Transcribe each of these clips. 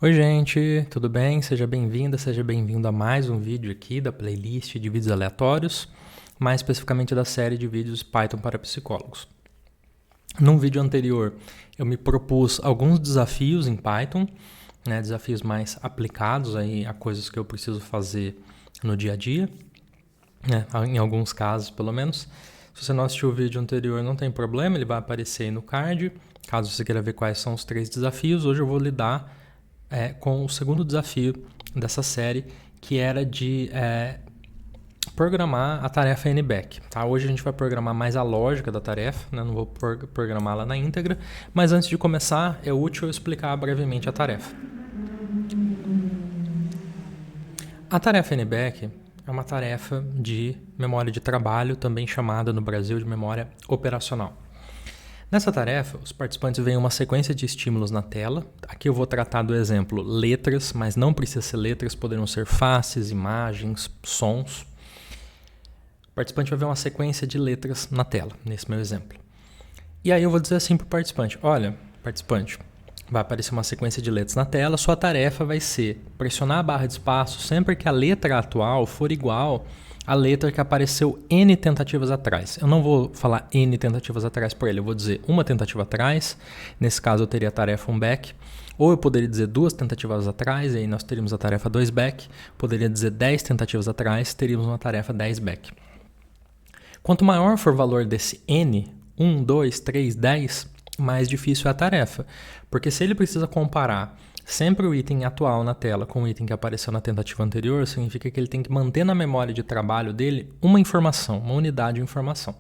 Oi gente, tudo bem? Seja bem-vinda, seja bem-vindo a mais um vídeo aqui da playlist de vídeos aleatórios, mais especificamente da série de vídeos Python para psicólogos. Num vídeo anterior eu me propus alguns desafios em Python, desafios mais aplicados aí a coisas que eu preciso fazer no dia a dia, em alguns casos pelo menos. Se você não assistiu o vídeo anterior não tem problema, ele vai aparecer aí no card, caso você queira ver quais são os 3 desafios. Hoje eu vou lidar com o segundo desafio dessa série, que era de programar a tarefa NBack. Tá? Hoje a gente vai programar mais a lógica da tarefa, não vou programá-la na íntegra, mas antes de começar é útil eu explicar brevemente a tarefa. A tarefa NBack é uma tarefa de memória de trabalho, também chamada no Brasil de memória operacional. Nessa tarefa, os participantes veem uma sequência de estímulos na tela. Aqui eu vou tratar do exemplo letras, mas não precisa ser letras, poderão ser faces, imagens, sons. O participante vai ver uma sequência de letras na tela, nesse meu exemplo. E aí eu vou dizer assim para o participante: olha, participante, vai aparecer uma sequência de letras na tela, sua tarefa vai ser pressionar a barra de espaço sempre que a letra atual for igual a letra que apareceu N tentativas atrás. Eu não vou falar N tentativas atrás por ele, eu vou dizer uma tentativa atrás. Nesse caso eu teria a tarefa 1back. Ou eu poderia dizer 2 tentativas atrás, e aí nós teríamos a tarefa 2back. Poderia dizer 10 tentativas atrás, teríamos uma tarefa 10back. Quanto maior for o valor desse N, 1, 2, 3, 10, mais difícil é a tarefa. Porque se ele precisa comparar sempre o item atual na tela com o item que apareceu na tentativa anterior, significa que ele tem que manter na memória de trabalho dele uma informação, uma unidade de informação.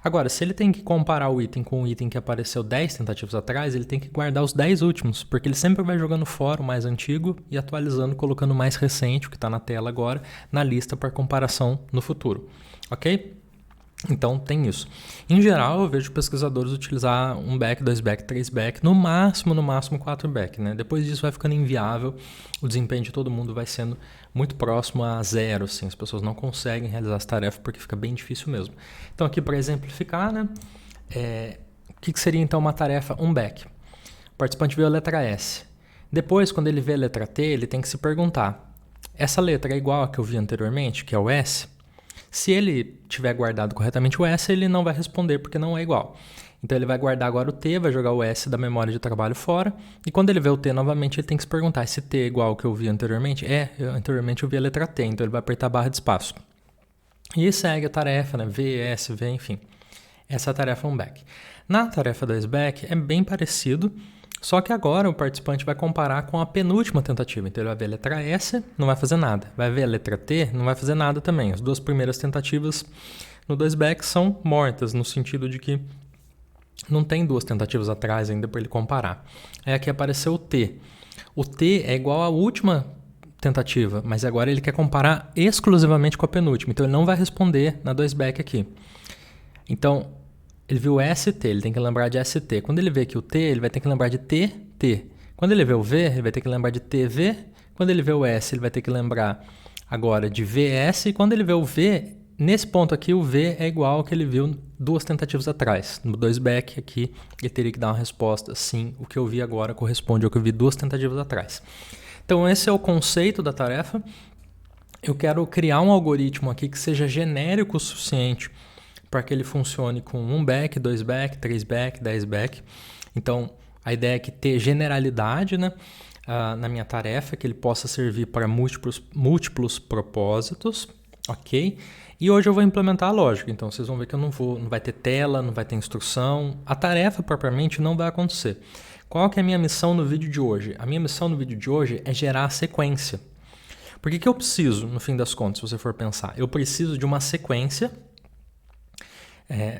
Agora, se ele tem que comparar o item com o item que apareceu 10 tentativas atrás, ele tem que guardar os 10 últimos, porque ele sempre vai jogando fora o mais antigo e atualizando, colocando o mais recente, o que está na tela agora, na lista para comparação no futuro. Ok? Então tem isso. Em geral, eu vejo pesquisadores utilizar 1back, 2back, 3back, no máximo 4back. Depois disso vai ficando inviável, o desempenho de todo mundo vai sendo muito próximo a zero. Assim. As pessoas não conseguem realizar essa tarefa porque fica bem difícil mesmo. Então aqui para exemplificar, o que seria então uma tarefa 1back? O participante viu a letra S. Depois, quando ele vê a letra T, ele tem que se perguntar: essa letra é igual a que eu vi anteriormente, que é o S? Se ele tiver guardado corretamente o S, ele não vai responder porque não é igual. Então ele vai guardar agora o T, vai jogar o S da memória de trabalho fora, e quando ele vê o T novamente, ele tem que se perguntar: esse T é igual ao que eu vi anteriormente? Anteriormente eu vi a letra T, então ele vai apertar a barra de espaço. E segue a tarefa, V, S, V, enfim. Essa é a tarefa 1back. Na tarefa 2back é bem parecido, só que agora o participante vai comparar com a penúltima tentativa. Então ele vai ver a letra S, não vai fazer nada. Vai ver a letra T, não vai fazer nada também. As 2 primeiras tentativas no 2back são mortas, no sentido de que não tem 2 tentativas atrás ainda para ele comparar. Aí aqui apareceu o T. O T é igual à última tentativa, mas agora ele quer comparar exclusivamente com a penúltima. Então ele não vai responder na 2back aqui. Então ele viu ST, ele tem que lembrar de ST. Quando ele vê aqui o T, ele vai ter que lembrar de TT. Quando ele vê o V, ele vai ter que lembrar de TV. Quando ele vê o S, ele vai ter que lembrar agora de VS. E quando ele vê o V, nesse ponto aqui, o V é igual ao que ele viu 2 tentativas atrás. No 2back aqui, ele teria que dar uma resposta: sim, o que eu vi agora corresponde ao que eu vi 2 tentativas atrás. Então esse é o conceito da tarefa. Eu quero criar um algoritmo aqui que seja genérico o suficiente para que ele funcione com 1back, 2back, 3back, 10back. Então, a ideia é que ter generalidade na minha tarefa, que ele possa servir para múltiplos propósitos, ok? E hoje eu vou implementar a lógica, então vocês vão ver que não vai ter tela, não vai ter instrução. A tarefa propriamente não vai acontecer. Qual que é a minha missão no vídeo de hoje? A minha missão no vídeo de hoje é gerar a sequência. Por que eu preciso, no fim das contas, se você for pensar? Eu preciso de uma sequência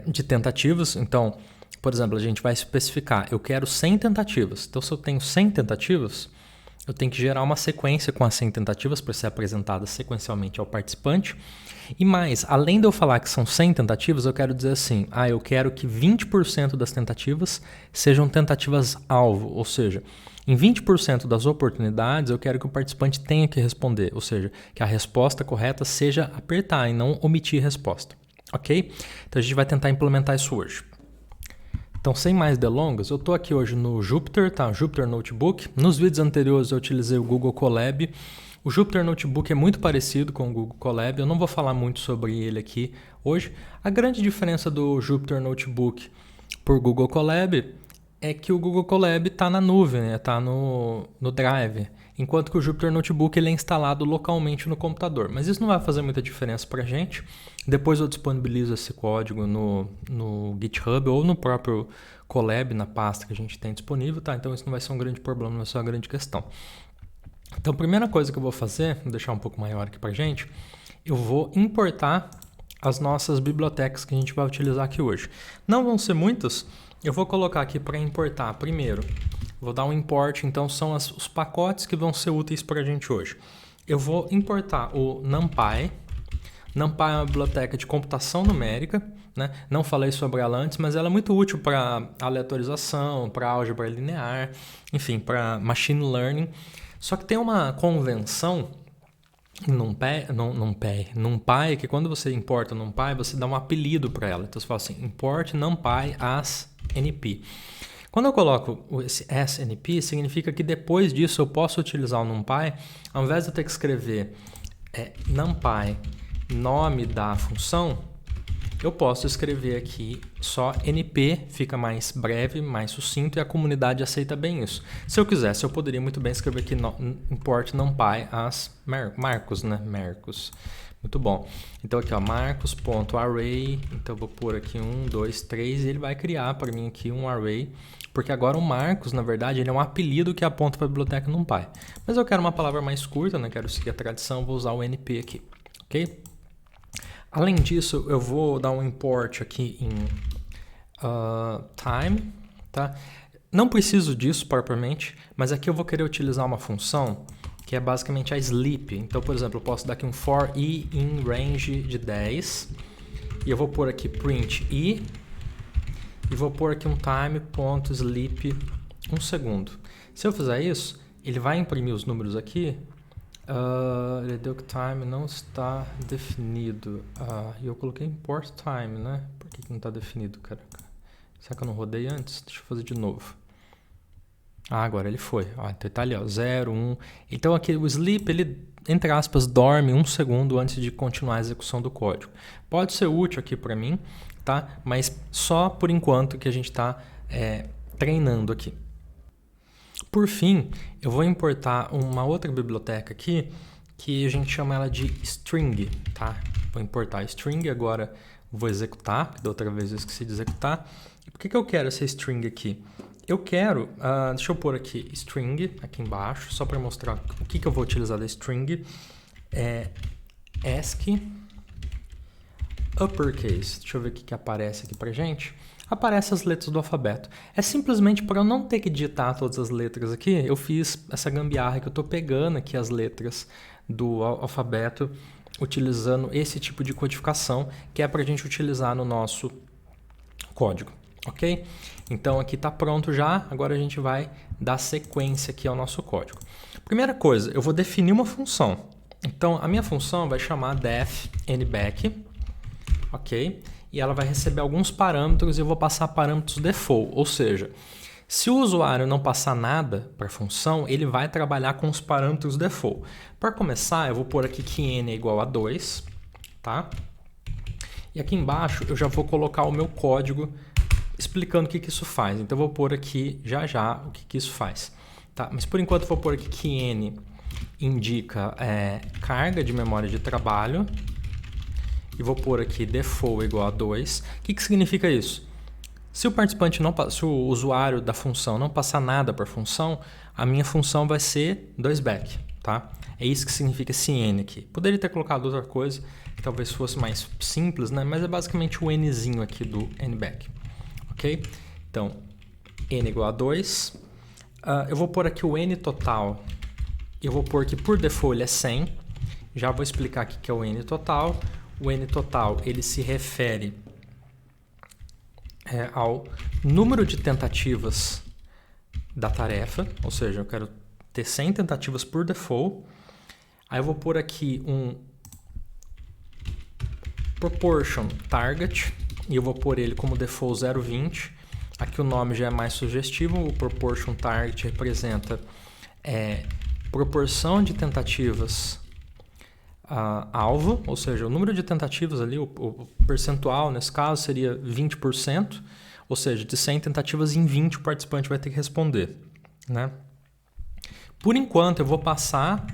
de tentativas. Então, por exemplo, a gente vai especificar: eu quero 100 tentativas. Então, se eu tenho 100 tentativas, eu tenho que gerar uma sequência com as 100 tentativas para ser apresentada sequencialmente ao participante. E mais, além de eu falar que são 100 tentativas, eu quero dizer assim: eu quero que 20% das tentativas sejam tentativas-alvo, ou seja, em 20% das oportunidades eu quero que o participante tenha que responder, ou seja, que a resposta correta seja apertar e não omitir resposta. Ok? Então a gente vai tentar implementar isso hoje. Então Então, sem mais delongas, eu estou aqui hoje no Jupyter, tá? Jupyter Notebook. Nos vídeos anteriores eu utilizei o Google Colab. O Jupyter Notebook é muito parecido com o Google Colab. Eu não vou falar muito sobre ele aqui hoje. A grande diferença do Jupyter Notebook por Google Colab é que o Google Colab está na nuvem, né? Está no Drive, enquanto que o Jupyter Notebook ele é instalado localmente no computador. Mas isso não vai fazer muita diferença para a gente. Depois eu disponibilizo esse código no GitHub ou no próprio Colab, na pasta que a gente tem disponível, tá? Então isso não vai ser um grande problema, não vai ser uma grande questão. Então a primeira coisa que eu vou fazer, vou deixar um pouco maior aqui para a gente, eu vou importar as nossas bibliotecas que a gente vai utilizar aqui hoje. Não vão ser muitas. Eu vou colocar aqui para importar primeiro, vou dar um import, então são os pacotes que vão ser úteis para a gente hoje. Eu vou importar o NumPy. NumPy é uma biblioteca de computação numérica, né? Não falei sobre ela antes, mas ela é muito útil para aleatorização, para álgebra linear, enfim, para machine learning. Só que tem uma convenção NumPy, que quando você importa NumPy, você dá um apelido para ela. Então você fala assim, import NumPy as NP. Quando eu coloco esse SNP, significa que depois disso eu posso utilizar o NumPy, ao invés de eu ter que escrever NumPy, nome da função, eu posso escrever aqui só NP, fica mais breve, mais sucinto e a comunidade aceita bem isso. Se eu quisesse, eu poderia muito bem escrever aqui import NumPy as Marcos, né? Marcos. Muito bom. Então aqui, ó, marcos.array, então eu vou pôr aqui 1, 2, 3 e ele vai criar para mim aqui um array, porque agora o Marcos, na verdade, ele é um apelido que aponta para a biblioteca NumPy. Mas eu quero uma palavra mais curta, né? Quero seguir a tradição, vou usar o NP aqui, ok? Além disso, eu vou dar um import aqui em time, tá? Não preciso disso propriamente, mas aqui eu vou querer utilizar uma função que é basicamente a sleep. Então, por exemplo, eu posso dar aqui um for i in range de 10 e eu vou pôr aqui print i e vou pôr aqui um time.sleep 1 segundo. Se eu fizer isso, ele vai imprimir os números aqui. Reduce time não está definido. E eu coloquei import time, né? Por que não está definido, caraca? Será que eu não rodei antes? Deixa eu fazer de novo. Agora ele foi. Então tá ali, ó, 0, 1. Então aqui o sleep, ele, entre aspas, dorme 1 segundo antes de continuar a execução do código. Pode ser útil aqui para mim, tá? Mas só por enquanto que a gente está treinando aqui. Por fim, eu vou importar uma outra biblioteca aqui, que a gente chama ela de string, tá? Vou importar string, agora vou executar, porque da outra vez eu esqueci de executar. E por que eu quero essa string aqui? Eu quero, deixa eu pôr aqui string, aqui embaixo, só para mostrar o que eu vou utilizar da string. ASCII uppercase, deixa eu ver o que aparece aqui pra gente. Aparecem as letras do alfabeto. É simplesmente para eu não ter que digitar todas as letras aqui, eu fiz essa gambiarra que eu estou pegando aqui as letras do alfabeto, utilizando esse tipo de codificação, que é para a gente utilizar no nosso código, ok? Então aqui está pronto já, agora a gente vai dar sequência aqui ao nosso código. Primeira coisa, eu vou definir uma função. Então a minha função vai chamar def nback, ok? E ela vai receber alguns parâmetros e eu vou passar parâmetros default, ou seja, se o usuário não passar nada para a função, ele vai trabalhar com os parâmetros default. Para começar, eu vou pôr aqui que n é igual a 2, tá? E aqui embaixo eu já vou colocar o meu código explicando o que isso faz. Então eu vou pôr aqui já o que isso faz, tá? Mas por enquanto eu vou pôr aqui que n indica carga de memória de trabalho. E vou pôr aqui default igual a 2. O que significa isso? Se o participante se o usuário da função não passar nada para a função, a minha função vai ser 2back, tá? É isso que significa esse n aqui. Poderia ter colocado outra coisa, que talvez fosse mais simples, né? Mas é basicamente o nzinho aqui do nback, ok? Então, n igual a 2. Eu vou pôr aqui o n total. Eu vou pôr que por default ele é 100. Já vou explicar aqui que é o n total. O n total ele se refere ao número de tentativas da tarefa, ou seja, eu quero ter 100 tentativas por default. Aí eu vou pôr aqui um proportion target e eu vou pôr ele como default 0,20. Aqui o nome já é mais sugestivo, o proportion target representa proporção de tentativas alvo, ou seja, o número de tentativas ali, o percentual nesse caso seria 20%, ou seja, de 100 tentativas em 20 o participante vai ter que responder, né? Por enquanto eu vou passar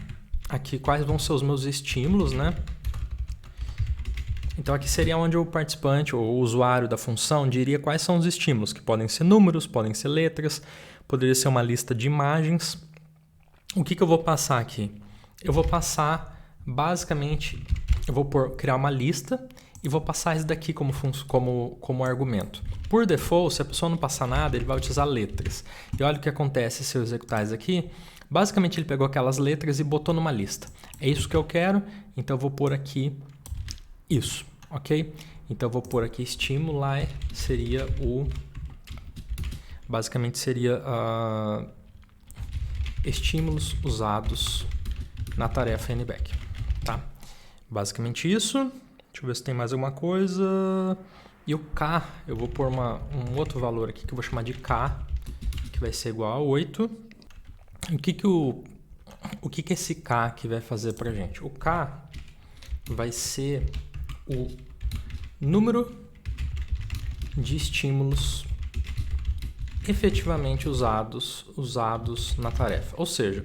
aqui quais vão ser os meus estímulos, né? Então aqui seria onde o participante ou o usuário da função diria quais são os estímulos, que podem ser números, podem ser letras, poderia ser uma lista de imagens. O que eu vou passar aqui? Eu vou passar, basicamente, eu vou criar uma lista e vou passar isso daqui como argumento. Por default, se a pessoa não passar nada, ele vai utilizar letras. E olha o que acontece se eu executar isso aqui. Basicamente, ele pegou aquelas letras e botou numa lista. É isso que eu quero, então eu vou pôr aqui isso, ok? Então eu vou pôr aqui stimuli, seria basicamente seria estímulos usados na tarefa NBack, tá? Basicamente isso. Deixa eu ver se tem mais alguma coisa. E o K, eu vou pôr um outro valor aqui que eu vou chamar de K, que vai ser igual a 8. O que esse K aqui vai fazer pra gente? O K vai ser o número de estímulos efetivamente usados na tarefa. Ou seja,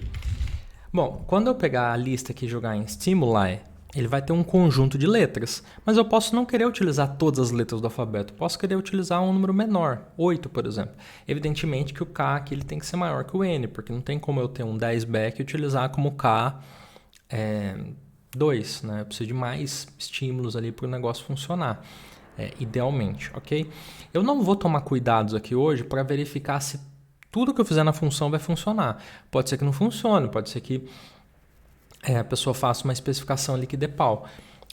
bom, quando eu pegar a lista aqui e jogar em stimuli, ele vai ter um conjunto de letras, mas eu posso não querer utilizar todas as letras do alfabeto, posso querer utilizar um número menor, 8, por exemplo. Evidentemente que o K aqui ele tem que ser maior que o N, porque não tem como eu ter um 10 back e utilizar como K 2, né? Eu preciso de mais estímulos ali para o negócio funcionar, idealmente, ok? Eu não vou tomar cuidados aqui hoje para verificar se tudo que eu fizer na função vai funcionar. Pode ser que não funcione, pode ser que a pessoa faça uma especificação ali que dê pau.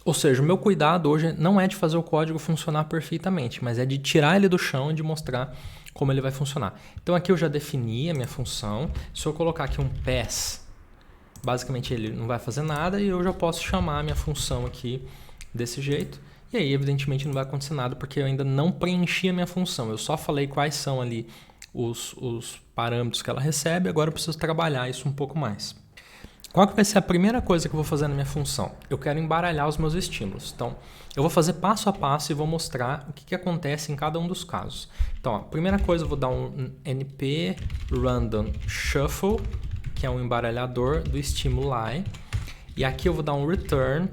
Ou seja, o meu cuidado hoje não é de fazer o código funcionar perfeitamente, mas é de tirar ele do chão e de mostrar como ele vai funcionar. Então aqui eu já defini a minha função. Se eu colocar aqui um pass, basicamente ele não vai fazer nada e eu já posso chamar a minha função aqui desse jeito. E aí, evidentemente, não vai acontecer nada porque eu ainda não preenchi a minha função. Eu só falei quais são ali os parâmetros que ela recebe, agora eu preciso trabalhar isso um pouco mais. Qual que vai ser a primeira coisa que eu vou fazer na minha função? Eu quero embaralhar os meus estímulos. Então, eu vou fazer passo a passo e vou mostrar o que acontece em cada um dos casos. Então, a primeira coisa eu vou dar um np random shuffle, que é um embaralhador do stimuli. E aqui eu vou dar um return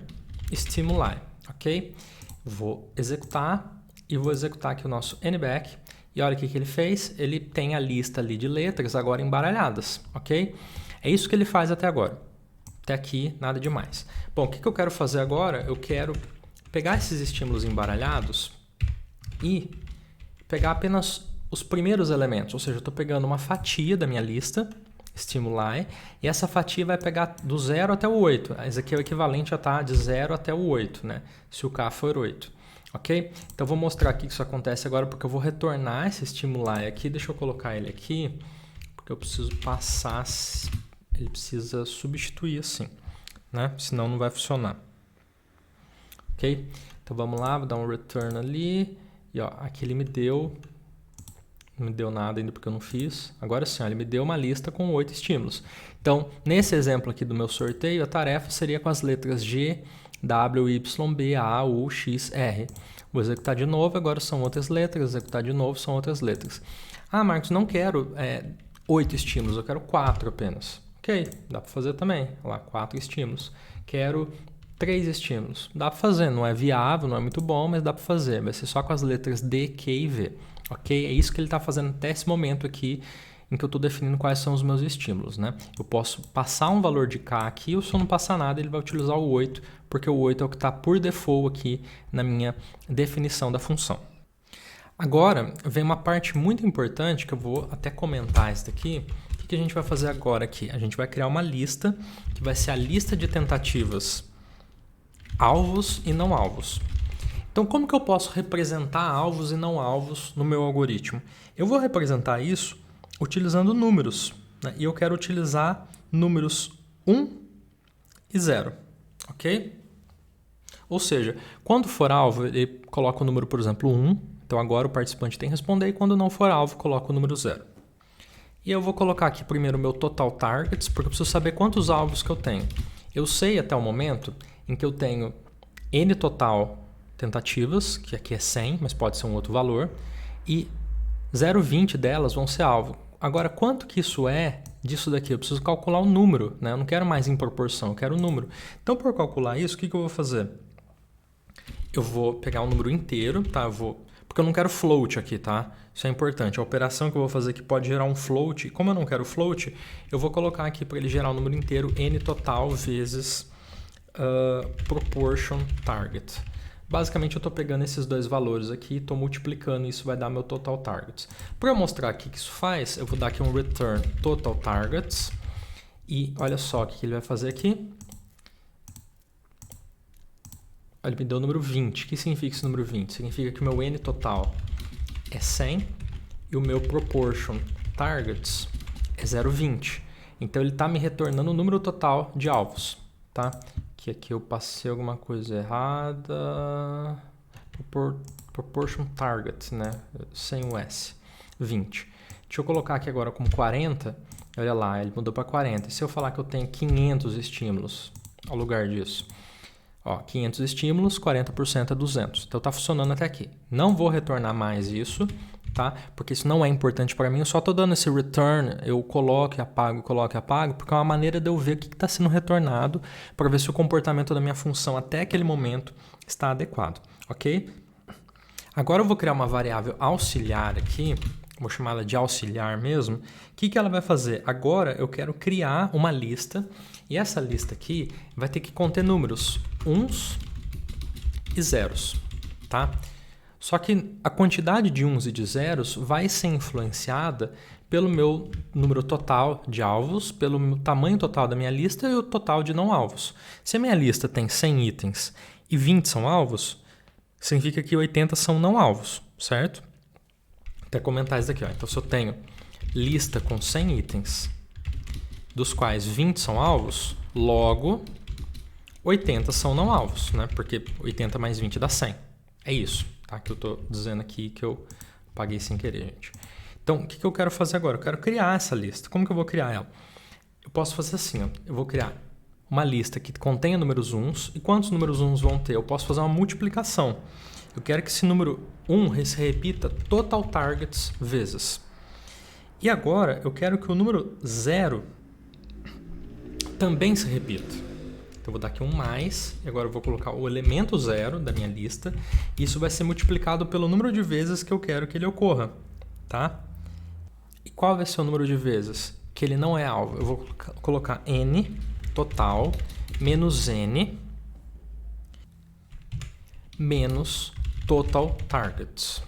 stimuli, ok? Vou executar e vou executar aqui o nosso NBack. E olha o que ele fez. Ele tem a lista ali de letras agora embaralhadas, ok? É isso que ele faz até agora. Até aqui, nada demais. Bom, o que eu quero fazer agora? Eu quero pegar esses estímulos embaralhados e pegar apenas os primeiros elementos. Ou seja, eu estou pegando uma fatia da minha lista, stimuli, e essa fatia vai pegar do 0 até o 8. Esse aqui é o equivalente a estar de 0 até o 8, né? Se o K for 8. Ok? Então, eu vou mostrar aqui que isso acontece agora porque eu vou retornar esse stimuli aqui. Deixa eu colocar ele aqui, porque eu preciso passar... Ele precisa substituir assim, né? Senão não vai funcionar. Ok? Então vamos lá, vou dar um return ali. E ó, aqui ele me deu... Não me deu nada ainda porque eu não fiz. Agora sim, ó, ele me deu uma lista com 8 estímulos. Então, nesse exemplo aqui do meu sorteio, a tarefa seria com as letras G, W, Y, B, A, U, X, R. Vou executar de novo, agora são outras letras. Executar de novo, são outras letras. Ah, Marcos, não quero 8 estímulos, eu quero 4 apenas. Ok, dá para fazer também. Olha lá, 4 estímulos. Quero 3 estímulos. Dá para fazer, não é viável, não é muito bom, mas dá para fazer. Vai ser só com as letras D, Q e V. Ok? É isso que ele está fazendo até esse momento aqui, em que eu estou definindo quais são os meus estímulos, né? Eu posso passar um valor de K aqui, ou se eu não passar nada, ele vai utilizar o 8, porque o 8 é o que está por default aqui na minha definição da função. Agora, vem uma parte muito importante, que eu vou até comentar isso daqui. O que a gente vai fazer agora aqui? A gente vai criar uma lista, que vai ser a lista de tentativas alvos e não alvos. Então, como que eu posso representar alvos e não alvos no meu algoritmo? Eu vou representar isso utilizando números, né? E eu quero utilizar números 1 e 0, ok? Ou seja, quando for alvo, ele coloca o número, por exemplo, 1. Então agora o participante tem que responder e quando não for alvo, coloca o número 0. E eu vou colocar aqui primeiro o meu total targets, porque eu preciso saber quantos alvos que eu tenho. Eu sei até o momento em que eu tenho N total tentativas, que aqui é 100, mas pode ser um outro valor, e 0,20 delas vão ser alvo. Agora, quanto que isso é disso daqui? Eu preciso calcular o número, né? Eu não quero mais em proporção, eu quero o número. Então, por calcular isso, o que eu vou fazer? Eu vou pegar o número inteiro, tá? Porque eu não quero float aqui, tá? Isso é importante. A operação que eu vou fazer aqui pode gerar um float. Como eu não quero float, eu vou colocar aqui para ele gerar o número inteiro n total vezes proportion target. Basicamente, eu estou pegando esses dois valores aqui e estou multiplicando e isso vai dar meu total targets. Para eu mostrar aqui o que isso faz, eu vou dar aqui um return total targets e olha só o que ele vai fazer aqui. Ele me deu o número 20. O que significa esse número 20? Significa que o meu n total é 100 e o meu proportion targets é 0,20. Então ele está me retornando o número total de alvos, tá? Que aqui eu passei alguma coisa errada. Proportion target, né? Sem o S. 20. Deixa eu colocar aqui agora como 40. Olha lá, ele mudou para 40. E se eu falar que eu tenho 500 estímulos ao lugar disso? Ó, 500 estímulos, 40% é 200. Então tá funcionando até aqui. Não vou retornar mais isso, tá? Porque isso não é importante para mim. Eu só estou dando esse return, eu coloco e apago, porque é uma maneira de eu ver o que está sendo retornado para ver se o comportamento da minha função até aquele momento está adequado, ok? Agora eu vou criar uma variável auxiliar aqui, vou chamar ela de auxiliar mesmo. O que ela vai fazer? Agora eu quero criar uma lista e essa lista aqui vai ter que conter números uns e zeros, tá? Só que a quantidade de uns e de zeros vai ser influenciada pelo meu número total de alvos, pelo tamanho total da minha lista e o total de não alvos. Se a minha lista tem 100 itens e 20 são alvos, significa que 80 são não alvos, certo? Até comentar isso daqui, ó. Então se eu tenho lista com 100 itens, dos quais 20 são alvos, logo 80 são não alvos, né? Porque 80 mais 20 dá 100. É isso, tá? Que eu estou dizendo aqui que eu apaguei sem querer, gente. Então, o que eu quero fazer agora? Eu quero criar essa lista. Como que eu vou criar ela? Eu posso fazer assim, ó. Eu vou criar uma lista que contenha números uns. E quantos números uns vão ter? Eu posso fazer uma multiplicação. Eu quero que esse número 1 se repita total targets vezes. E agora, eu quero que o número 0 também se repita. Então, eu vou dar aqui um mais, e agora eu vou colocar o elemento 0 da minha lista. E isso vai ser multiplicado pelo número de vezes que eu quero que ele ocorra, tá? E qual vai ser o número de vezes que ele não é alvo? Eu vou colocar n total menos n menos total targets,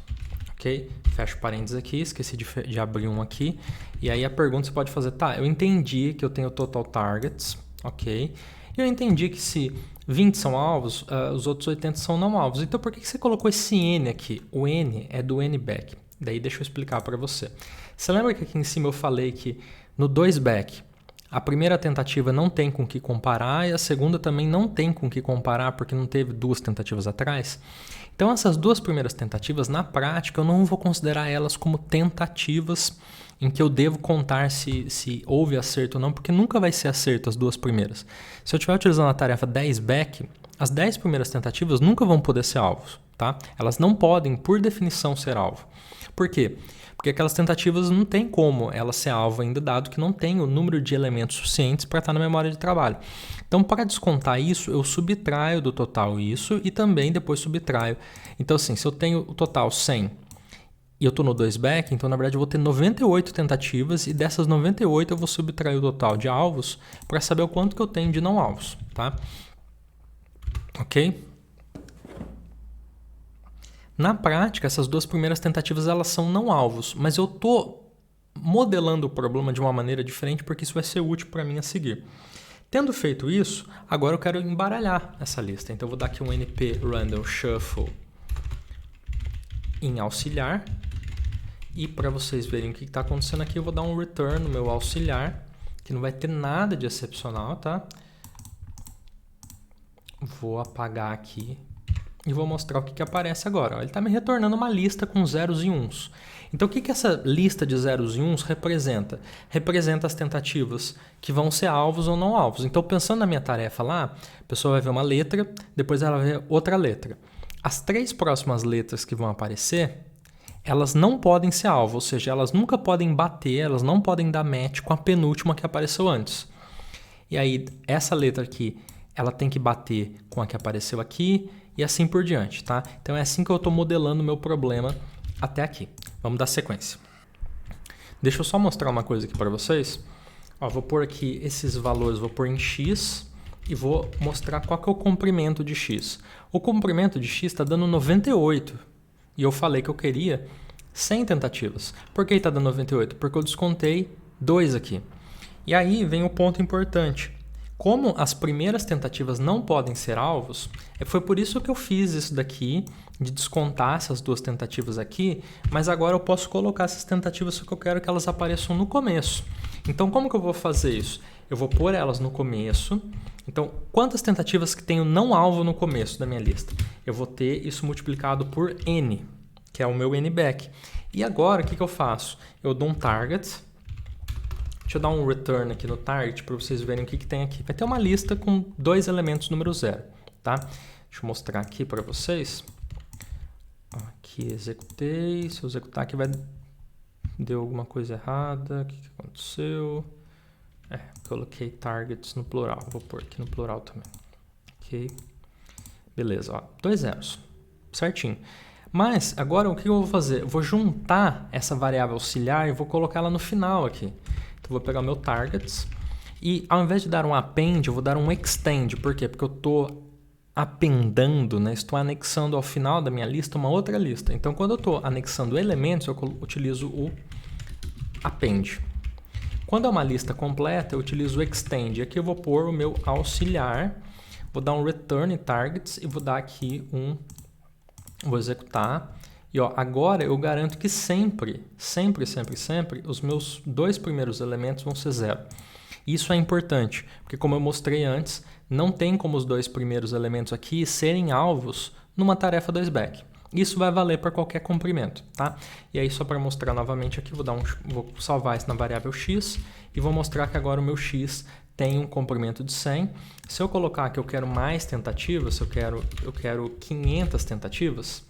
ok? Fecho parênteses aqui, esqueci de abrir um aqui. E aí a pergunta você pode fazer, tá, eu entendi que eu tenho total targets, ok? E eu entendi que se 20 são alvos, os outros 80 são não alvos. Então por que você colocou esse n aqui? O n é do n-back. Daí deixa eu explicar para você. Você lembra que aqui em cima eu falei que no 2-back a primeira tentativa não tem com que comparar e a segunda também não tem com que comparar porque não teve duas tentativas atrás? Então essas duas primeiras tentativas, na prática, eu não vou considerar elas como tentativas em que eu devo contar se houve acerto ou não, porque nunca vai ser acerto as duas primeiras. Se eu estiver utilizando a tarefa 10-back, as 10 primeiras tentativas nunca vão poder ser alvos, tá? Elas não podem, por definição, ser alvo. Por quê? Porque aquelas tentativas não tem como ela ser alvo ainda, dado que não tem o número de elementos suficientes para estar na memória de trabalho. Então, para descontar isso, eu subtraio do total isso e também depois subtraio. Então, assim, se eu tenho o total 100 e eu estou no 2-back, então, na verdade, eu vou ter 98 tentativas e dessas 98 eu vou subtrair o total de alvos para saber o quanto que eu tenho de não alvos, tá? Ok? Na prática, essas duas primeiras tentativas elas são não alvos, mas eu estou modelando o problema de uma maneira diferente porque isso vai ser útil para mim a seguir. Tendo feito isso, agora eu quero embaralhar essa lista. Então eu vou dar aqui um np random shuffle em auxiliar e para vocês verem o que está acontecendo aqui, eu vou dar um return no meu auxiliar, que não vai ter nada de excepcional, tá? Vou apagar aqui e vou mostrar o que aparece agora. Ó, ele está me retornando uma lista com zeros e uns. Então, o que essa lista de zeros e uns representa? Representa as tentativas que vão ser alvos ou não alvos. Então, pensando na minha tarefa lá, a pessoa vai ver uma letra, depois ela vai ver outra letra. As 3 próximas letras que vão aparecer, elas não podem ser alvo, ou seja, elas nunca podem bater, elas não podem dar match com a penúltima que apareceu antes. E aí, essa letra aqui, ela tem que bater com a que apareceu aqui e assim por diante, tá? Então, é assim que eu estou modelando o meu problema até aqui. Vamos dar sequência. Deixa eu só mostrar uma coisa aqui para vocês. Ó, vou pôr aqui esses valores, vou pôr em x e vou mostrar qual que é o comprimento de x. O comprimento de x está dando 98 e eu falei que eu queria 100 tentativas. Por que está dando 98? Porque eu descontei 2 aqui. E aí vem o ponto importante. Como as primeiras tentativas não podem ser alvos, foi por isso que eu fiz isso daqui, de descontar essas 2 tentativas aqui, mas agora eu posso colocar essas tentativas só que eu quero que elas apareçam no começo. Então, como que eu vou fazer isso? Eu vou pôr elas no começo. Então, quantas tentativas que tenho não alvo no começo da minha lista? Eu vou ter isso multiplicado por n, que é o meu n-back. E agora, o que eu faço? Eu dou um target. Deixa eu dar um return aqui no target para vocês verem o que tem aqui. Vai ter uma lista com 2 elementos número 0, tá? Deixa eu mostrar aqui para vocês. Aqui executei. Se eu executar aqui deu alguma coisa errada. O que aconteceu? Coloquei targets no plural. Vou pôr aqui no plural também. Ok. Beleza, ó. 2 zeros. Certinho. Mas agora o que eu vou fazer? Eu vou juntar essa variável auxiliar e vou colocar ela no final aqui. Então, eu vou pegar o meu targets e ao invés de dar um append, eu vou dar um extend. Por quê? Porque eu estou appendando, né? Estou anexando ao final da minha lista uma outra lista. Então, quando eu estou anexando elementos, eu utilizo o append. Quando é uma lista completa, eu utilizo o extend. Aqui eu vou pôr o meu auxiliar, vou dar um return em targets e vou dar aqui vou executar. E ó, agora eu garanto que sempre, os meus 2 primeiros elementos vão ser 0. Isso é importante, porque como eu mostrei antes, não tem como os 2 primeiros elementos aqui serem alvos numa tarefa 2back. Isso vai valer para qualquer comprimento, tá? E aí só para mostrar novamente aqui, vou salvar isso na variável x e vou mostrar que agora o meu x tem um comprimento de 100. Se eu colocar que eu quero mais tentativas, eu quero 500 tentativas,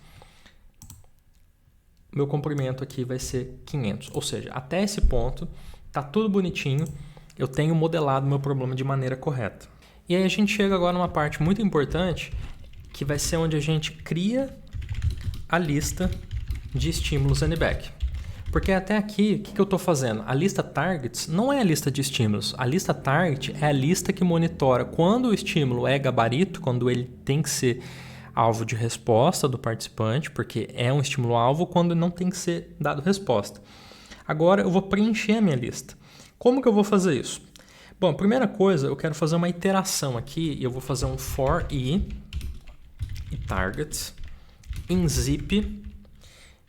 meu comprimento aqui vai ser 500. Ou seja, até esse ponto, tá tudo bonitinho, eu tenho modelado meu problema de maneira correta. E aí a gente chega agora numa parte muito importante, que vai ser onde a gente cria a lista de estímulos n-back. Porque até aqui, o que eu estou fazendo? A lista targets não é a lista de estímulos. A lista target é a lista que monitora quando o estímulo é gabarito, quando ele tem que ser alvo de resposta do participante, porque é um estímulo-alvo quando não tem que ser dado resposta. Agora eu vou preencher a minha lista. Como que eu vou fazer isso? Bom, primeira coisa, eu quero fazer uma iteração aqui e eu vou fazer um for i e target em zip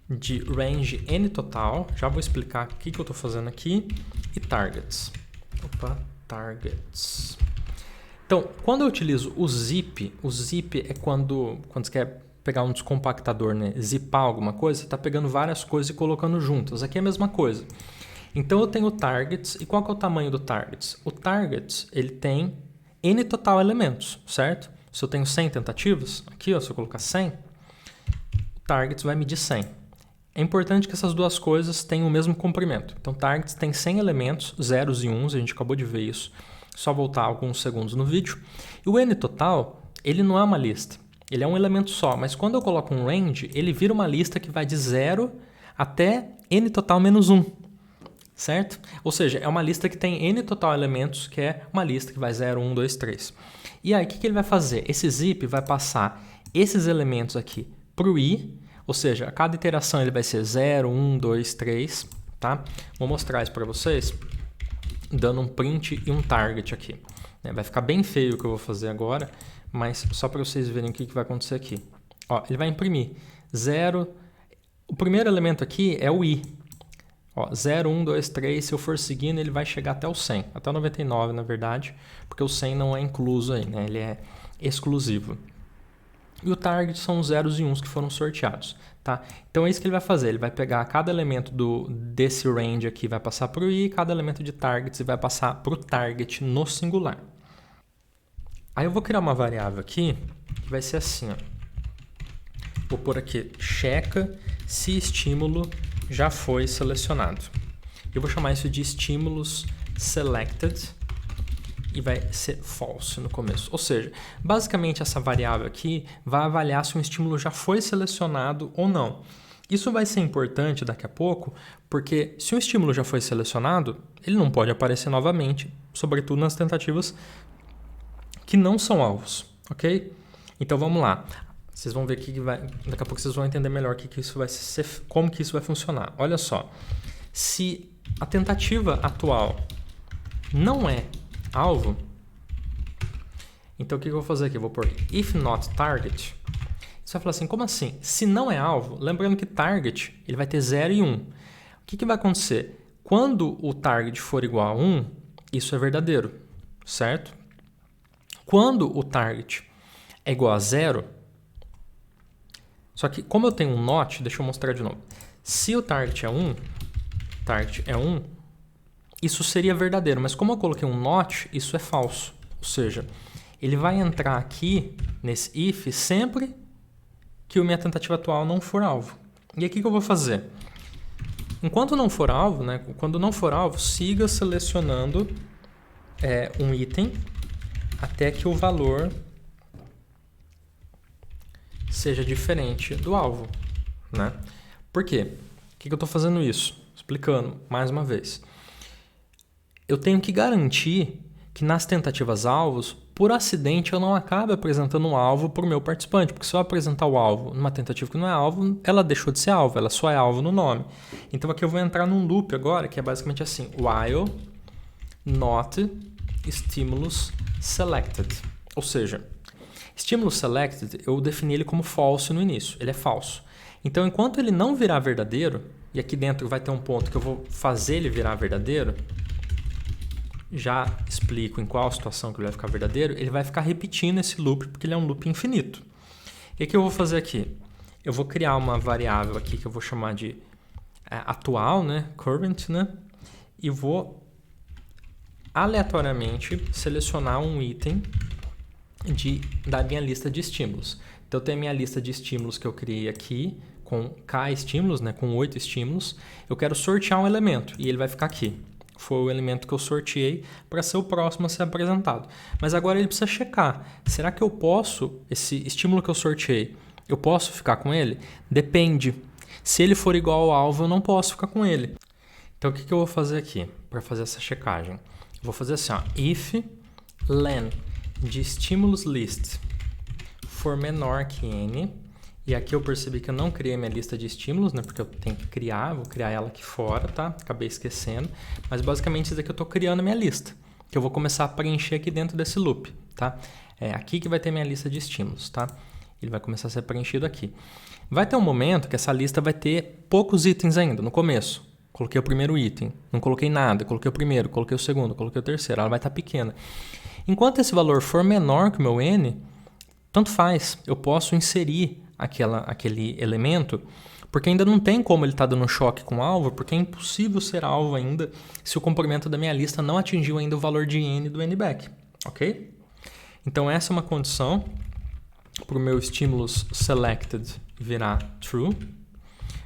de range n total. Já vou explicar o que eu estou fazendo aqui. E targets. Targets. Então, quando eu utilizo o zip é quando você quer pegar um descompactador, né? Zipar alguma coisa, você está pegando várias coisas e colocando juntas. Aqui é a mesma coisa. Então, eu tenho targets. E qual que é o tamanho do targets? O targets, ele tem n total elementos, certo? Se eu tenho 100 tentativas, aqui, ó, se eu colocar 100, o targets vai medir 100. É importante que essas duas coisas tenham o mesmo comprimento. Então, targets tem 100 elementos, zeros e uns, a gente acabou de ver isso. Só voltar alguns segundos no vídeo. E o n total, ele não é uma lista. Ele é um elemento só, mas quando eu coloco um range, ele vira uma lista que vai de 0 até n total menos 1. Certo? Ou seja, é uma lista que tem n total elementos, que é uma lista que vai 0, 1, 2, 3. E aí, o que ele vai fazer? Esse zip vai passar esses elementos aqui para o i, ou seja, a cada iteração ele vai ser 0, 1, 2, 3. Tá? Vou mostrar isso para vocês, dando um print e um target aqui. Vai ficar bem feio o que eu vou fazer agora, mas só para vocês verem o que vai acontecer aqui. Ó, ele vai imprimir 0. O primeiro elemento aqui é o i. Ó, 0, 1, 2, 3, se eu for seguindo, ele vai chegar até o 100. Até o 99, na verdade, porque o 100 não é incluso aí, né? Ele é exclusivo. E o target são os zeros e uns que foram sorteados, tá? Então é isso que ele vai fazer, ele vai pegar cada elemento desse range aqui, vai passar para o i, cada elemento de targets e vai passar para o target no singular. Aí eu vou criar uma variável aqui, que vai ser assim, ó. Vou pôr aqui, checa se estímulo já foi selecionado. Eu vou chamar isso de estímulos selected e vai ser false no começo. Ou seja, basicamente essa variável aqui vai avaliar se um estímulo já foi selecionado ou não. Isso vai ser importante daqui a pouco, porque se um estímulo já foi selecionado, ele não pode aparecer novamente, sobretudo nas tentativas que não são alvos, ok? Então vamos lá. Vocês vão ver que vai, daqui a pouco vocês vão entender melhor que isso vai ser, como que isso vai funcionar. Olha só, se a tentativa atual não é alvo, então o que eu vou fazer aqui? Eu vou pôr if not target. Você vai falar assim, como assim? Se não é alvo, lembrando que target ele vai ter 0 e 1. O que vai acontecer? Quando o target for igual a 1, isso é verdadeiro, certo? Quando o target é igual a 0, só que como eu tenho um not, deixa eu mostrar de novo. Se o target é 1, isso seria verdadeiro, mas como eu coloquei um not, isso é falso. Ou seja, ele vai entrar aqui nesse if sempre que a minha tentativa atual não for alvo. E aí o que eu vou fazer? Enquanto não for alvo, né, quando não for alvo, siga selecionando um item até que o valor seja diferente do alvo, né? Por quê? Por que eu estou fazendo isso? Explicando mais uma vez. Eu tenho que garantir que nas tentativas alvos, por acidente, eu não acabe apresentando um alvo para o meu participante, porque se eu apresentar o alvo numa tentativa que não é alvo, ela deixou de ser alvo, ela só é alvo no nome. Então aqui eu vou entrar num loop agora, que é basicamente assim, while not stimulus selected. Ou seja, stimulus selected, eu defini ele como false no início, ele é falso. Então enquanto ele não virar verdadeiro, e aqui dentro vai ter um ponto que eu vou fazer ele virar verdadeiro, já explico em qual situação que ele vai ficar verdadeiro, ele vai ficar repetindo esse loop, porque ele é um loop infinito. E o que eu vou fazer aqui? Eu vou criar uma variável aqui que eu vou chamar de atual, né? Current, né? E vou aleatoriamente selecionar um item da minha lista de estímulos. Então eu tenho a minha lista de estímulos que eu criei aqui, com K estímulos, né? Com 8 estímulos. Eu quero sortear um elemento e ele vai ficar aqui. Foi o elemento que eu sorteei para ser o próximo a ser apresentado. Mas agora ele precisa checar. Será que eu posso, esse estímulo que eu sorteei, eu posso ficar com ele? Depende. Se ele for igual ao alvo, eu não posso ficar com ele. Então o que eu vou fazer aqui para fazer essa checagem? Eu vou fazer assim, ó, if len de estímulos list for menor que n. E aqui eu percebi que eu não criei minha lista de estímulos, né? Porque eu tenho que criar, vou criar ela aqui fora, tá? Acabei esquecendo. Mas basicamente isso daqui eu estou criando a minha lista, que eu vou começar a preencher aqui dentro desse loop, tá? É aqui que vai ter minha lista de estímulos, tá? Ele vai começar a ser preenchido aqui. Vai ter um momento que essa lista vai ter poucos itens ainda, no começo. Coloquei o primeiro item, não coloquei nada, coloquei o primeiro, coloquei o segundo, coloquei o terceiro, ela vai estar pequena. Enquanto esse valor for menor que o meu n, tanto faz, eu posso inserir aquele elemento, porque ainda não tem como ele estar dando choque com o alvo, porque é impossível ser alvo ainda se o comprimento da minha lista não atingiu ainda o valor de n do n-back, ok? Então essa é uma condição para o meu stimulus selected virar true,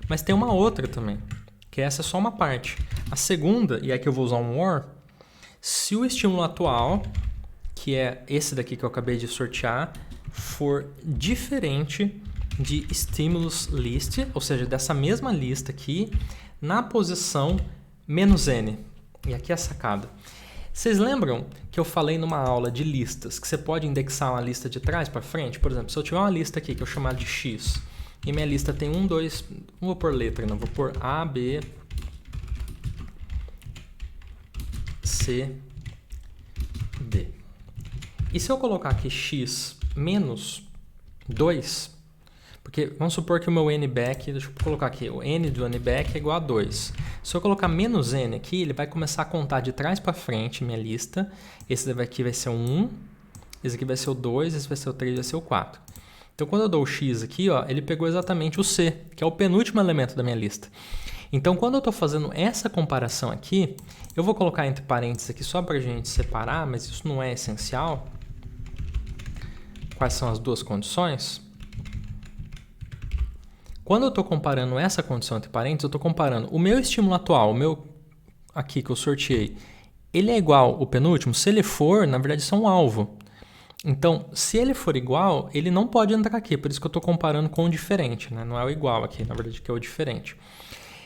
mas tem uma outra também, que essa é só uma parte. A segunda, e aqui eu vou usar um or, se o estímulo atual, que é esse daqui que eu acabei de sortear, for diferente de stimulus list, ou seja, dessa mesma lista aqui, na posição -n. E aqui é a sacada. Vocês lembram que eu falei numa aula de listas, que você pode indexar uma lista de trás para frente? Por exemplo, se eu tiver uma lista aqui que eu chamar de x, e minha lista tem 1, 2, não vou pôr letra, não, vou pôr A, B, C, D. E se eu colocar aqui x menos 2, porque vamos supor que o meu n-back, deixa eu colocar aqui, o n do n-back é igual a 2. Se eu colocar menos n aqui, ele vai começar a contar de trás para frente minha lista. Esse daqui vai ser o 1, esse aqui vai ser o 2, esse vai ser o 3, vai ser o 4. Então, quando eu dou o X aqui, ó, ele pegou exatamente o C, que é o penúltimo elemento da minha lista. Então, quando eu estou fazendo essa comparação aqui, eu vou colocar entre parênteses aqui só para a gente separar, mas isso não é essencial. Quais são as duas condições? Quando eu estou comparando essa condição entre parênteses, eu estou comparando o meu estímulo atual, o meu aqui que eu sorteei, ele é igual ao penúltimo? Se ele for, na verdade, isso é um alvo. Então, se ele for igual, ele não pode entrar aqui. Por isso que eu estou comparando com o diferente, né? Não é o igual aqui, na verdade, que é o diferente.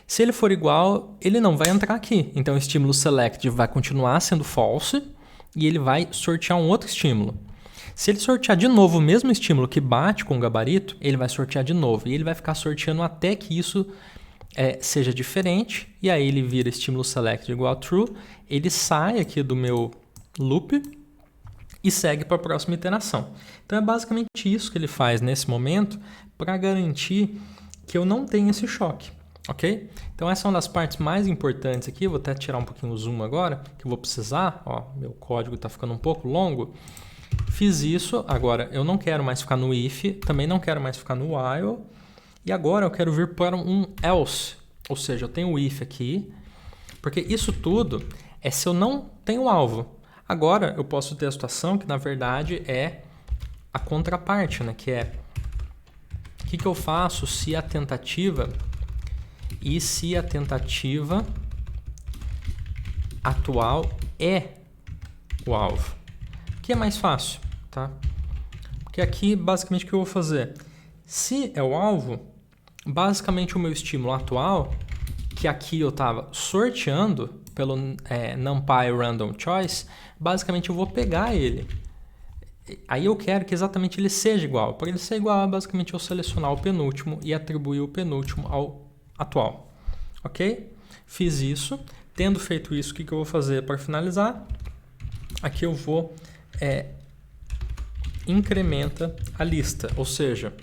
Se ele for igual, ele não vai entrar aqui. Então, o estímulo select vai continuar sendo false e ele vai sortear um outro estímulo. Se ele sortear de novo o mesmo estímulo que bate com o gabarito, ele vai sortear de novo. E ele vai ficar sorteando até que isso seja diferente. E aí ele vira estímulo select igual a true. Ele sai aqui do meu loop e segue para a próxima iteração. Então é basicamente isso que ele faz nesse momento para garantir que eu não tenha esse choque. Ok? Então essa é uma das partes mais importantes aqui. Eu vou até tirar um pouquinho o zoom agora, que eu vou precisar. Ó, meu código está ficando um pouco longo. Fiz isso, agora eu não quero mais ficar no if, também não quero mais ficar no while. E agora eu quero vir para um else. Ou seja, eu tenho o if aqui, porque isso tudo é se eu não tenho alvo. Agora eu posso ter a situação que na verdade é a contraparte, né? Que é o que eu faço se a tentativa atual é o alvo. Que é mais fácil, tá? Porque aqui basicamente o que eu vou fazer? Se é o alvo, basicamente o meu estímulo atual, que aqui eu estava sorteando pelo NumPy Random Choice, basicamente eu vou pegar ele. Aí eu quero que exatamente ele seja igual. Para ele ser igual, basicamente eu selecionar o penúltimo e atribuir o penúltimo ao atual. Ok? Fiz isso. Tendo feito isso, o que eu vou fazer para finalizar? Aqui eu vou incrementa a lista, ou seja,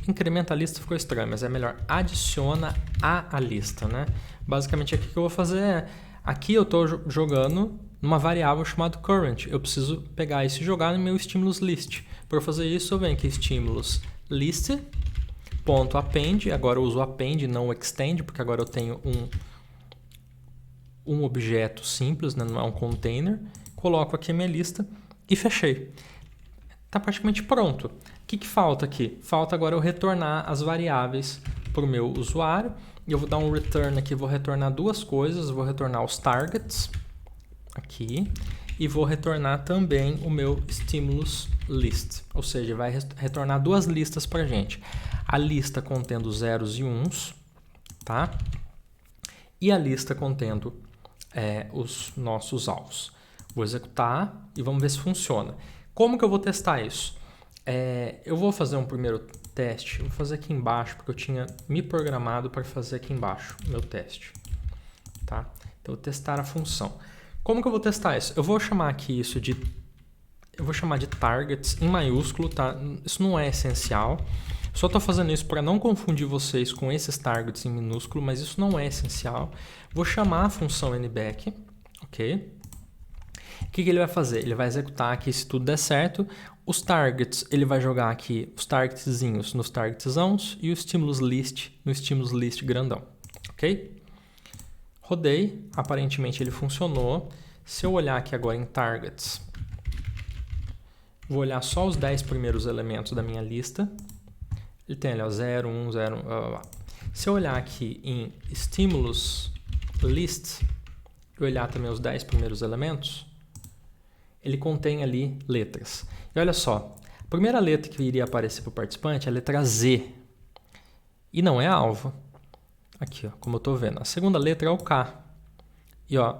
incrementa a lista ficou estranho, mas é melhor adiciona a lista, né? Basicamente aqui o que eu vou fazer aqui eu estou jogando numa variável chamada current, eu preciso pegar isso e jogar no meu stimulus list. Para fazer isso eu venho aqui stimulus list ponto append, agora eu uso append não extend, porque agora eu tenho um objeto simples, né? Não é um container, coloco aqui a minha lista e fechei. Está praticamente pronto. O que falta aqui? Falta agora eu retornar as variáveis para o meu usuário. Eu vou dar um return aqui, vou retornar duas coisas. Vou retornar os targets aqui e vou retornar também o meu stimulus list. Ou seja, vai retornar duas listas para a gente. A lista contendo zeros e uns, tá? E a lista contendo os nossos alvos. Vou executar e vamos ver se funciona. Como que eu vou testar isso? Eu vou fazer um primeiro teste. Vou fazer aqui embaixo, porque eu tinha me programado para fazer aqui embaixo o meu teste. Tá? Então, eu vou testar a função. Como que eu vou testar isso? Eu vou chamar aqui isso de... Eu vou chamar de targets em maiúsculo, tá? Isso não é essencial. Só estou fazendo isso para não confundir vocês com esses targets em minúsculo, mas isso não é essencial. Vou chamar a função nback, ok? O que ele vai fazer? Ele vai executar aqui, se tudo der certo, os targets, ele vai jogar aqui os targetzinhos nos targetzãos e o stimulus list no stimulus list grandão, ok? Rodei, aparentemente ele funcionou. Se eu olhar aqui agora em targets, vou olhar só os 10 primeiros elementos da minha lista. Ele tem ali, ó, 0, 1, 0, Se eu olhar aqui em stimulus list, e olhar também os 10 primeiros elementos, ele contém ali letras. E olha só, a primeira letra que iria aparecer para o participante é a letra Z. E não é alvo. Aqui, ó, como eu estou vendo. A segunda letra é o K. E ó,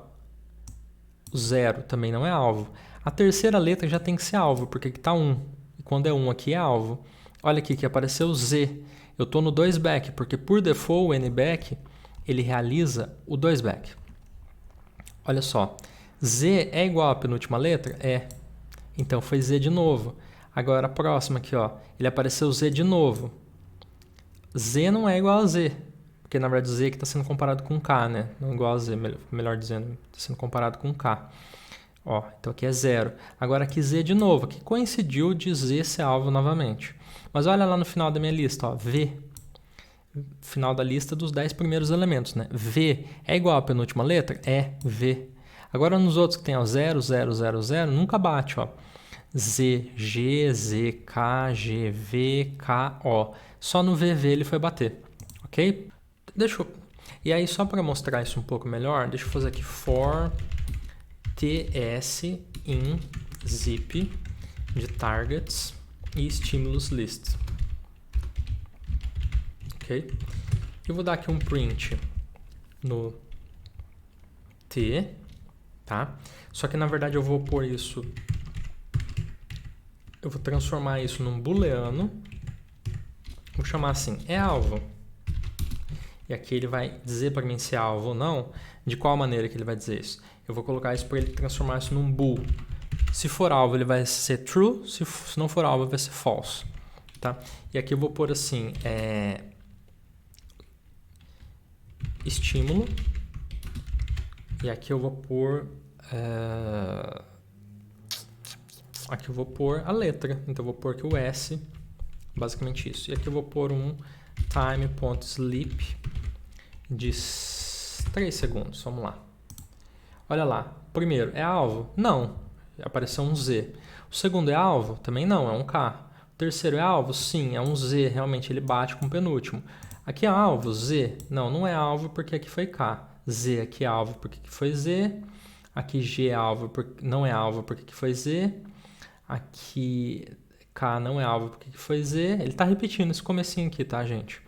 o 0 também não é alvo. A terceira letra já tem que ser alvo, porque aqui está 1. E quando é 1 aqui é alvo. Olha aqui que apareceu Z. Eu estou no 2 back, porque por default o NBack ele realiza o 2 back. Olha só. Z é igual à penúltima letra? É. Então foi Z de novo. Agora a próxima aqui, ó, ele apareceu Z de novo. Z não é igual a Z, porque na verdade Z que está sendo comparado com K, né? Não igual a Z, melhor dizendo, está sendo comparado com K. Ó, então aqui é 0. Agora aqui Z de novo, aqui coincidiu de Z ser alvo novamente. Mas olha lá no final da minha lista, ó, V. Final da lista dos 10 primeiros elementos, né? V é igual à penúltima letra? É, V. Agora nos outros que tem ó, 0, 0, 0, 0, nunca bate, ó. Z, G, Z, K, G, V, K, O. Só no VV ele foi bater, ok? E aí, só para mostrar isso um pouco melhor, deixa eu fazer aqui for ts in zip de targets e stimulus list. Ok? Eu vou dar aqui um print no t, tá? Só que na verdade eu vou pôr isso, eu vou transformar isso num booleano. Vou chamar assim, é alvo. E aqui ele vai dizer para mim se é alvo ou não. De qual maneira que ele vai dizer isso? Eu vou colocar isso para ele transformar isso num bool. Se for alvo, ele vai ser true. Se não for alvo, vai ser false. Tá? E aqui eu vou pôr assim, estímulo. E aqui eu vou pôr... aqui eu vou pôr a letra. Então eu vou pôr aqui o S. Basicamente isso. E aqui eu vou pôr um time.sleep de 3 segundos. Vamos lá. Olha lá. Primeiro, é alvo? Não. Apareceu um Z. O segundo é alvo? Também não, é um K. O terceiro é alvo? Sim, é um Z. Realmente ele bate com o penúltimo. Aqui é alvo? Z? Não, não é alvo porque aqui foi K. Z aqui é alvo porque aqui foi Z. Aqui G é alvo porque não é alvo porque aqui foi Z. Aqui... K não é alvo porque foi Z. Ele está repetindo esse comecinho aqui, tá, gente?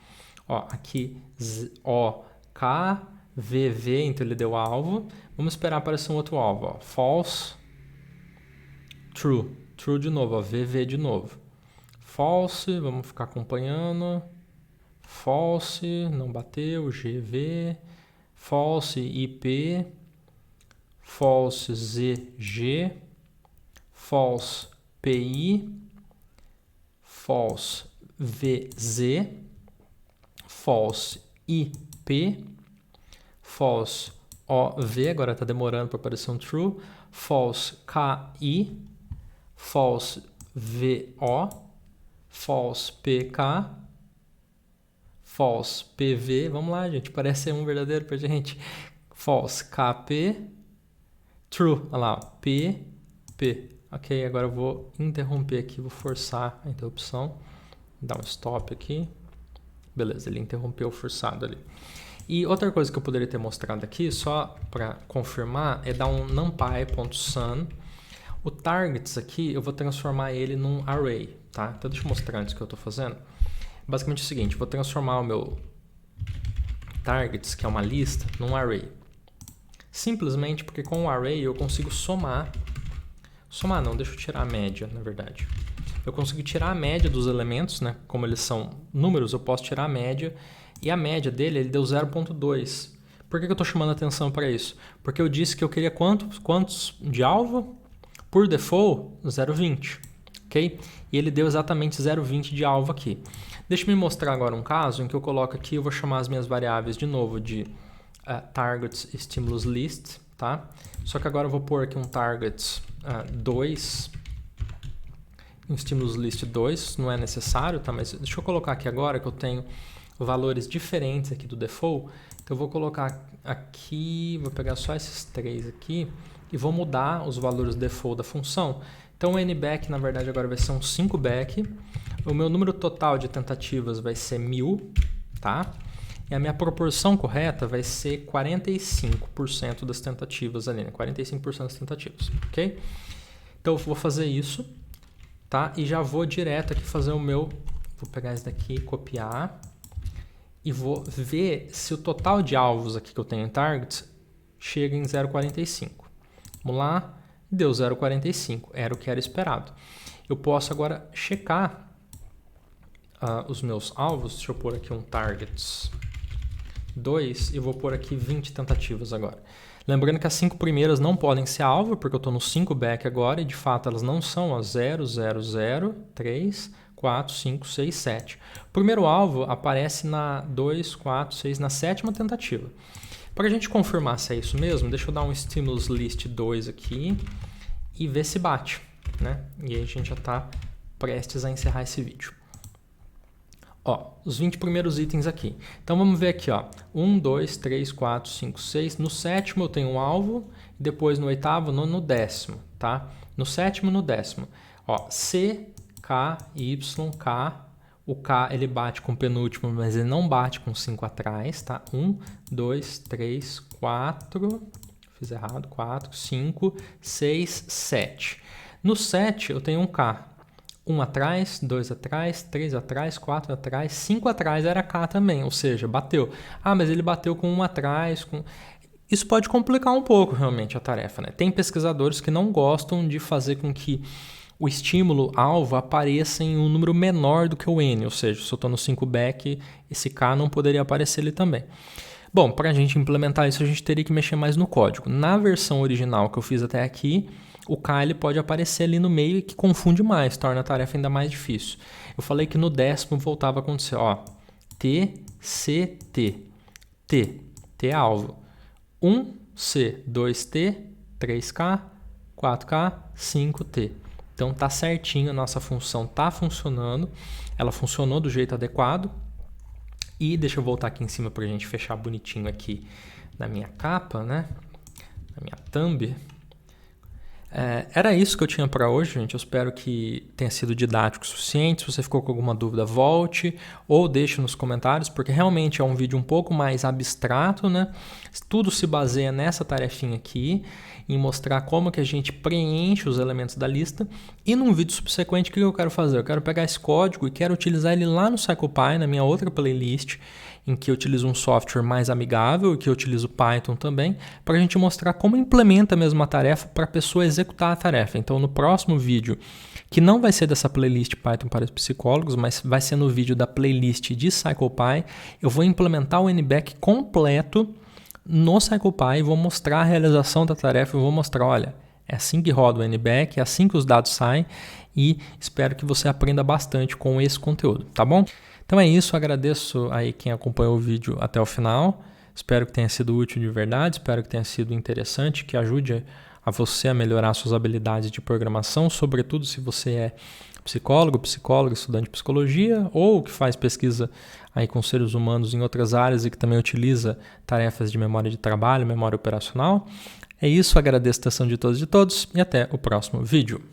Ó, aqui Z, O, K, V, V, então ele deu alvo. Vamos esperar aparecer um outro alvo, ó. False, true. True de novo, ó. V, V de novo. False, vamos ficar acompanhando. False, não bateu. G, V. False, IP. False, Z, G. False, PI. False VZ, false IP, false OV, agora está demorando para aparecer um true, false KI, false VO, false PK, false PV, vamos lá, gente, parece ser um verdadeiro pra gente, false KP, true, olha lá, PP. Ok, agora eu vou interromper aqui, vou forçar a interrupção. Dar um stop aqui. Beleza, ele interrompeu forçado ali. E outra coisa que eu poderia ter mostrado aqui, só para confirmar, é dar um numpy.sum. O targets aqui, eu vou transformar ele num array, tá? Então deixa eu mostrar antes o que eu estou fazendo. Basicamente é o seguinte, eu vou transformar o meu targets, que é uma lista, num array. Simplesmente porque com o array eu consigo somar não, deixa eu tirar a média, na verdade. Eu consigo tirar a média dos elementos, né? Como eles são números, eu posso tirar a média. E a média dele, ele deu 0.2. Por que eu estou chamando a atenção para isso? Porque eu disse que eu queria quantos de alvo? Por default, 0.20. Ok? E ele deu exatamente 0.20 de alvo aqui. Deixa eu me mostrar agora um caso em que eu coloco aqui, eu vou chamar as minhas variáveis de novo de targets stimulus list, tá? Só que agora eu vou pôr aqui um targets 2, um stimulus list 2, não é necessário, tá? Mas deixa eu colocar aqui agora que eu tenho valores diferentes aqui do default. Então eu vou colocar aqui, vou pegar só esses 3 aqui e vou mudar os valores default da função. Então o nback na verdade agora vai ser um 5back. O meu número total de tentativas vai ser 1000, tá? E a minha proporção correta vai ser 45% das tentativas ali, né? 45% das tentativas, ok? Então eu vou fazer isso, tá? E já vou direto aqui fazer o meu... Vou pegar esse daqui, copiar. E vou ver se o total de alvos aqui que eu tenho em targets chega em 0,45. Vamos lá. Deu 0,45. Era o que era esperado. Eu posso agora checar os meus alvos. Deixa eu pôr aqui um targets 2 e vou pôr aqui 20 tentativas agora. Lembrando que as 5 primeiras não podem ser alvo, porque eu estou no 5back agora e de fato elas não são as 0, 0, 0, 3, 4, 5, 6, 7. O primeiro alvo aparece na 2, 4, 6, na 7ª tentativa. Para a gente confirmar se é isso mesmo, deixa eu dar um stimulus list 2 aqui e ver se bate, né? E aí a gente já está prestes a encerrar esse vídeo. Ó, os 20 primeiros itens aqui. Então vamos ver aqui, ó. 1, 2, 3, 4, 5, 6. No sétimo eu tenho um alvo, depois no oitavo, no décimo, tá? No sétimo, no décimo. Ó, C, K, Y, K. O K ele bate com o penúltimo, mas ele não bate com 5 atrás, tá? 1, 2, 3, 4. Fiz errado. 4, 5, 6, 7. No 7 eu tenho um K. 1 atrás, 2 atrás, 3 atrás, 4 atrás, 5 atrás era K também, ou seja, bateu. Ah, mas ele bateu com 1 atrás. Isso pode complicar um pouco realmente a tarefa, né? Tem pesquisadores que não gostam de fazer com que o estímulo-alvo apareça em um número menor do que o N, ou seja, se eu estou no 5 back, esse K não poderia aparecer ali também. Bom, para a gente implementar isso, a gente teria que mexer mais no código. Na versão original que eu fiz até aqui, o K ele pode aparecer ali no meio e que confunde mais, torna a tarefa ainda mais difícil. Eu falei que no décimo voltava a acontecer, ó, T, C, T. T é alvo. 1C, 2T, 3K, 4K, 5T. Então tá certinho, a nossa função tá funcionando, ela funcionou do jeito adequado. E deixa eu voltar aqui em cima para a gente fechar bonitinho aqui na minha capa, né? Na minha thumb. Era isso que eu tinha para hoje, gente. Eu espero que tenha sido didático o suficiente. Se você ficou com alguma dúvida, volte ou deixe nos comentários, porque realmente é um vídeo um pouco mais abstrato, né? Tudo se baseia nessa tarefinha aqui, em mostrar como que a gente preenche os elementos da lista. E num vídeo subsequente, o que eu quero fazer? Eu quero pegar esse código e quero utilizar ele lá no CyclePy, na minha outra playlist, em que eu utilizo um software mais amigável e que eu utilizo Python também, para a gente mostrar como implementa mesmo a tarefa para a pessoa executar a tarefa. Então, no próximo vídeo, que não vai ser dessa playlist Python para os psicólogos, mas vai ser no vídeo da playlist de CyclePy, eu vou implementar o NBack completo no CyclePy e vou mostrar a realização da tarefa. Eu vou mostrar, olha, é assim que roda o NBack, é assim que os dados saem, e espero que você aprenda bastante com esse conteúdo, tá bom? Então é isso, agradeço aí quem acompanhou o vídeo até o final, espero que tenha sido útil de verdade, espero que tenha sido interessante, que ajude a você a melhorar suas habilidades de programação, sobretudo se você é psicólogo, estudante de psicologia ou que faz pesquisa aí com seres humanos em outras áreas e que também utiliza tarefas de memória de trabalho, memória operacional. É isso, agradeço a atenção de todos e de todos e até o próximo vídeo.